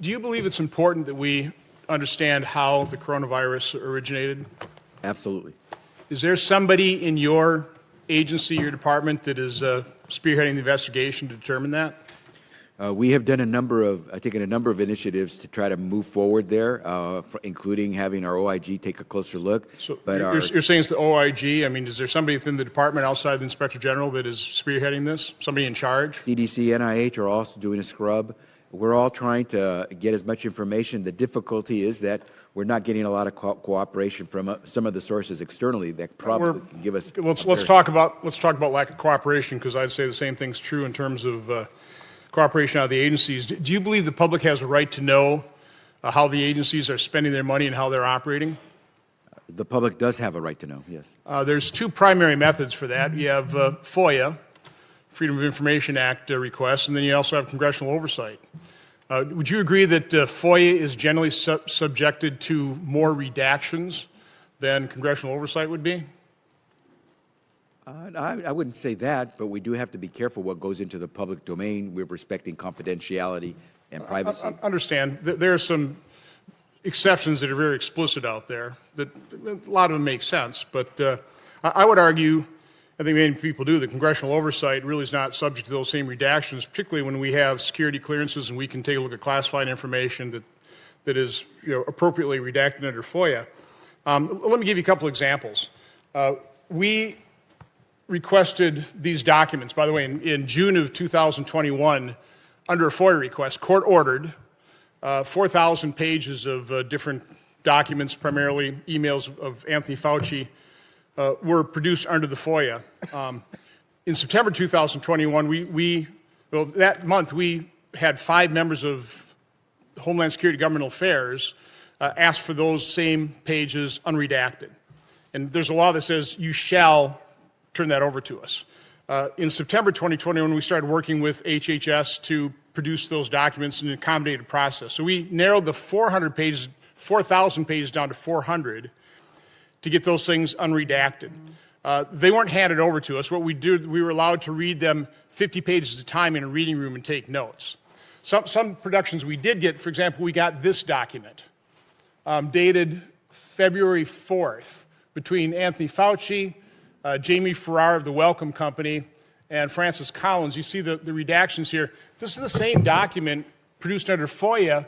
Do you believe it's important that we understand how the coronavirus originated? Absolutely. Is there somebody in your agency, your department, that is spearheading the investigation to determine that? We have done taken a number of initiatives to try to move forward there, including having our OIG take a closer look. So you're saying it's the OIG? I mean, is there somebody within the department outside the Inspector General that is spearheading this? Somebody in charge? CDC, NIH are also doing a scrub. We're all trying to get as much information. The difficulty is that we're not getting a lot of cooperation from some of the sources externally that probably can give us. Let's talk about lack of cooperation, because I'd say the same thing's true in terms of cooperation out of the agencies. Do you believe the public has a right to know how the agencies are spending their money and how they're operating? The public does have a right to know, yes. There's two primary methods for that. You have FOIA, Freedom of Information Act requests, and then you also have congressional oversight. Would you agree that FOIA is generally subjected to more redactions than congressional oversight would be? I wouldn't say that, but we do have to be careful what goes into the public domain. We're respecting confidentiality and privacy. I understand. There are some exceptions that are very explicit out there. That a lot of them make sense, but I would argue, I think many people do, that congressional oversight really is not subject to those same redactions, particularly when we have security clearances and we can take a look at classified information that is appropriately redacted under FOIA. Let me give you a couple examples. We requested these documents. By the way, in June of 2021, under a FOIA request, court ordered 4,000 pages of different documents, primarily emails of Anthony Fauci, were produced under the FOIA. In September 2021, that month we had 5 members of Homeland Security Governmental Affairs ask for those same pages unredacted. And there's a law that says you shall turn that over to us. In September 2021, we started working with HHS to produce those documents in an accommodated process. So we narrowed the 4,000 pages down to 400 to get those things unredacted. They weren't handed over to us. What we did, we were allowed to read them 50 pages at a time in a reading room and take notes. Some productions we did get, for example, we got this document dated February 4th between Anthony Fauci, Jamie Farrar of the Wellcome Company, and Francis Collins. You see the redactions here. This is the same document produced under FOIA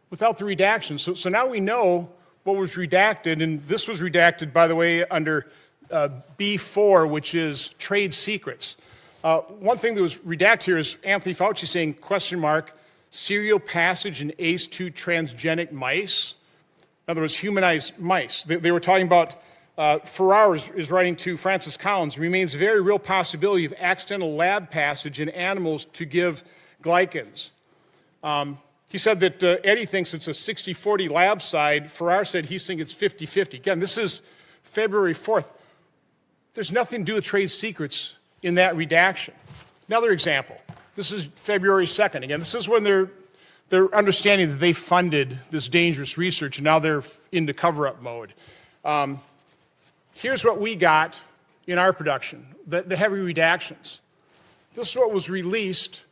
without the redactions. So now we know what was redacted, and this was redacted, by the way, under B4, which is trade secrets. One thing that was redacted here is Anthony Fauci saying, serial passage in ACE2 transgenic mice. In other words, humanized mice. They were talking about Farrar is writing to Francis Collins, remains a very real possibility of accidental lab passage in animals to give glycans. He said that Eddie thinks it's a 60-40 lab side. Farrar said he thinks it's 50-50. Again, this is February 4th. There's nothing to do with trade secrets in that redaction. Another example. This is February 2nd. Again, this is when they're understanding that they funded this dangerous research, and now they're into cover-up mode. Here's what we got in our production, the heavy redactions. This is what was released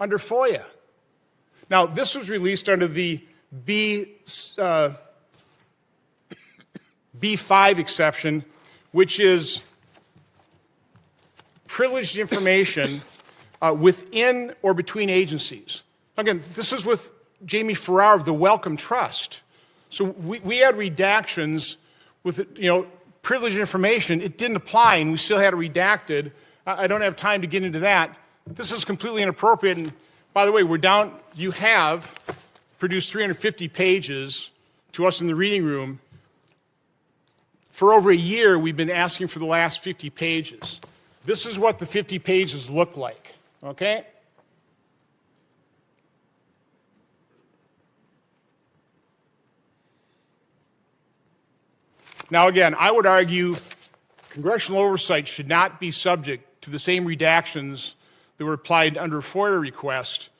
under FOIA. Now, this was released under the B5 exception, which is privileged information within or between agencies. Again, this is with Jamie Farrar of the Wellcome Trust. So we had redactions with, privileged information. It didn't apply, and we still had it redacted. I don't have time to get into that. This is completely inappropriate. And by the way, you have produced 350 pages to us in the reading room. For over a year, we've been asking for the last 50 pages. This is what the 50 pages look like, okay? Now, again, I would argue congressional oversight should not be subject to the same redactions that were applied under a FOIA request.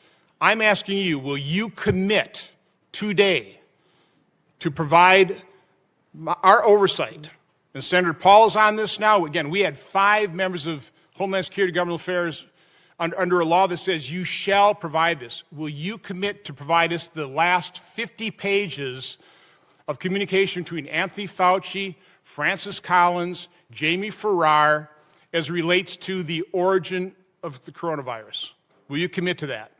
I'm asking you, will you commit today to provide our oversight? And Senator Paul is on this now. Again, we had 5 members of Homeland Security Governmental Affairs under a law that says you shall provide this, will you commit to provide us the last 50 pages of communication between Anthony Fauci, Francis Collins, Jamie Farrar, as relates to the origin of the coronavirus? Will you commit to that?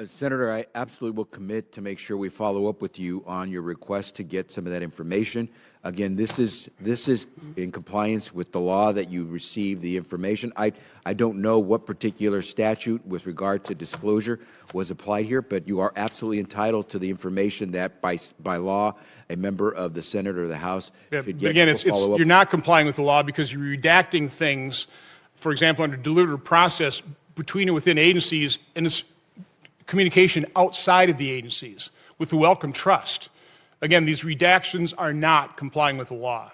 Senator, I absolutely will commit to make sure we follow up with you on your request to get some of that information. Again, this is in compliance with the law that you receive the information. I don't know what particular statute with regard to disclosure was applied here, but you are absolutely entitled to the information that by law a member of the Senate or the House should get. Again, you're not complying with the law because you're redacting things, for example, under deliberative process between and within agencies, and it's communication outside of the agencies with the Wellcome Trust. Again, these redactions are not complying with the law.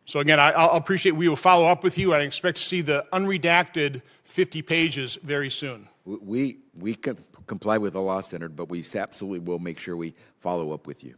So again, I'll appreciate, we will follow up with you. I expect to see the unredacted 50 pages very soon. We can comply with the law, Senator, but we absolutely will make sure we follow up with you.